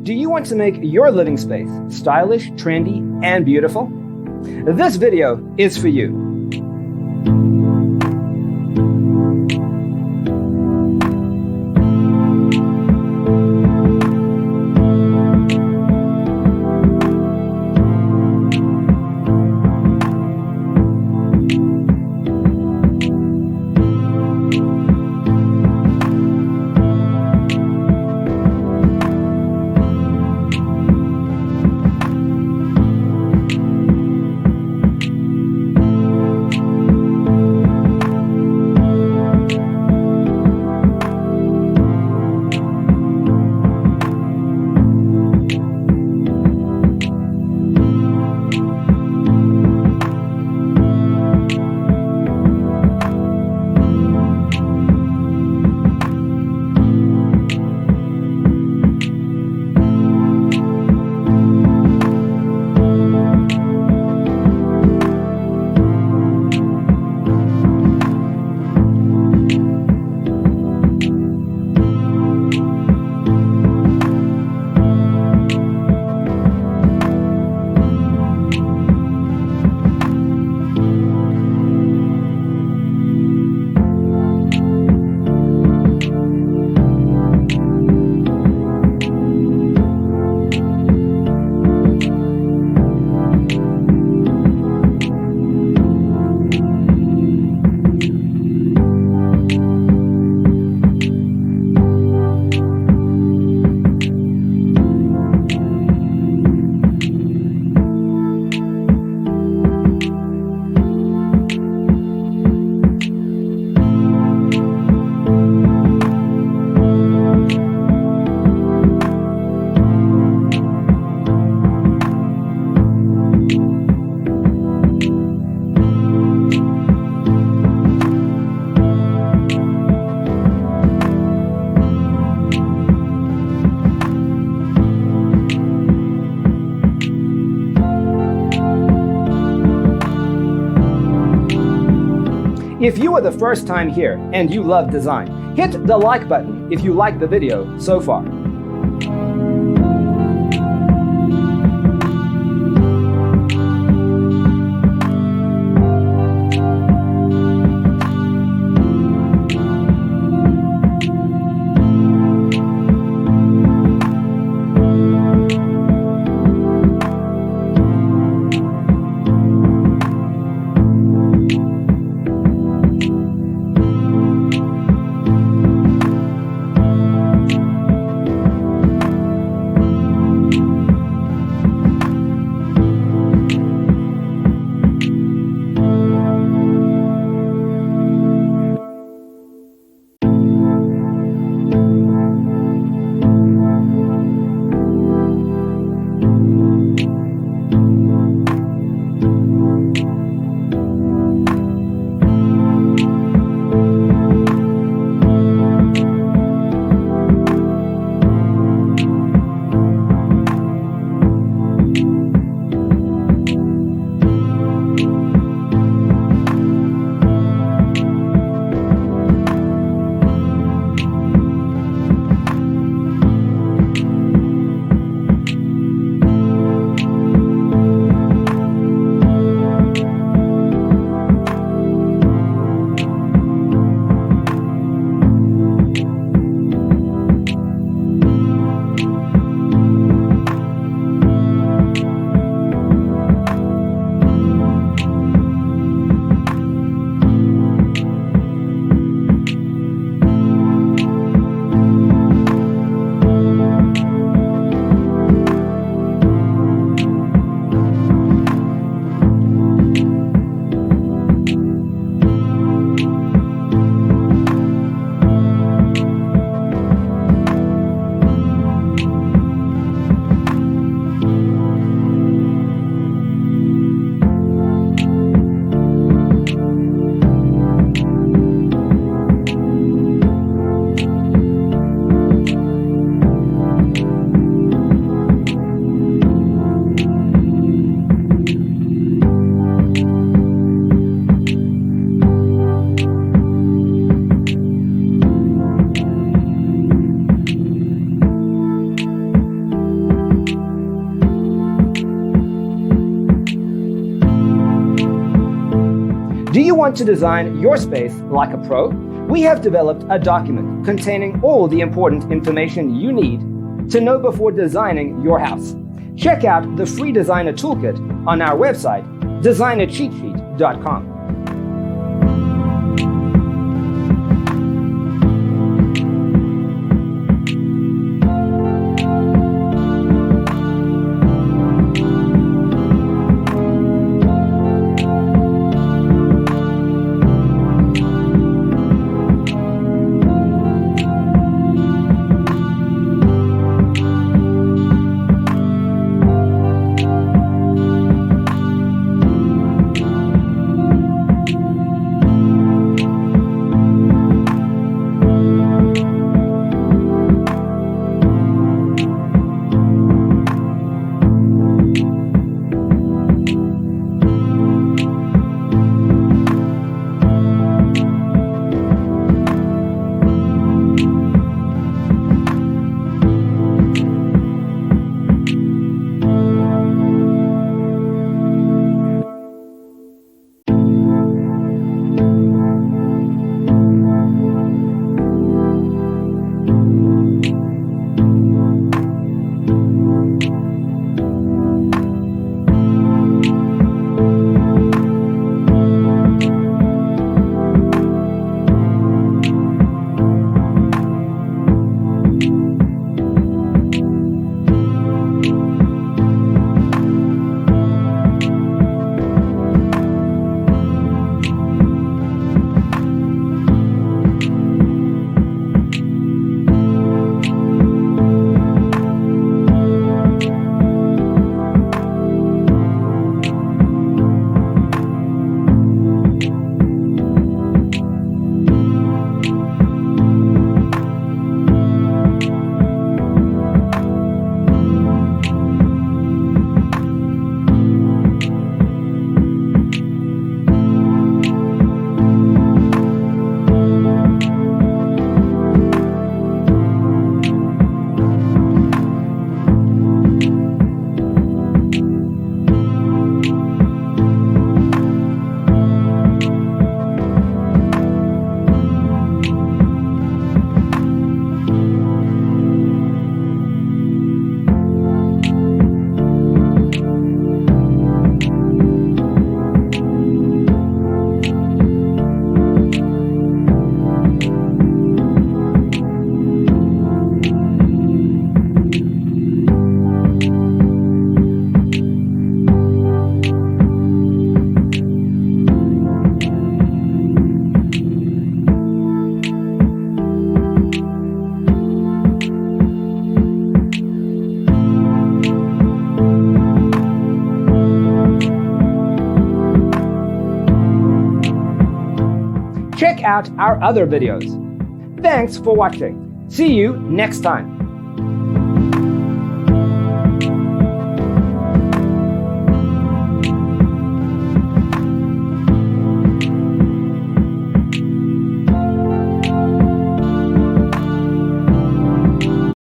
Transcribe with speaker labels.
Speaker 1: Do you want to make your living space stylish, trendy, and beautiful? This video is for you. If you are the first time here and you love design, hit the like button if you like the video so far. Do you want to design your space like a pro? We have developed a document containing all the important information you need to know before designing your house. Check out the free designer toolkit on our website, designercheatsheet.com. Check out our other videos. Thanks for watching. See you next time.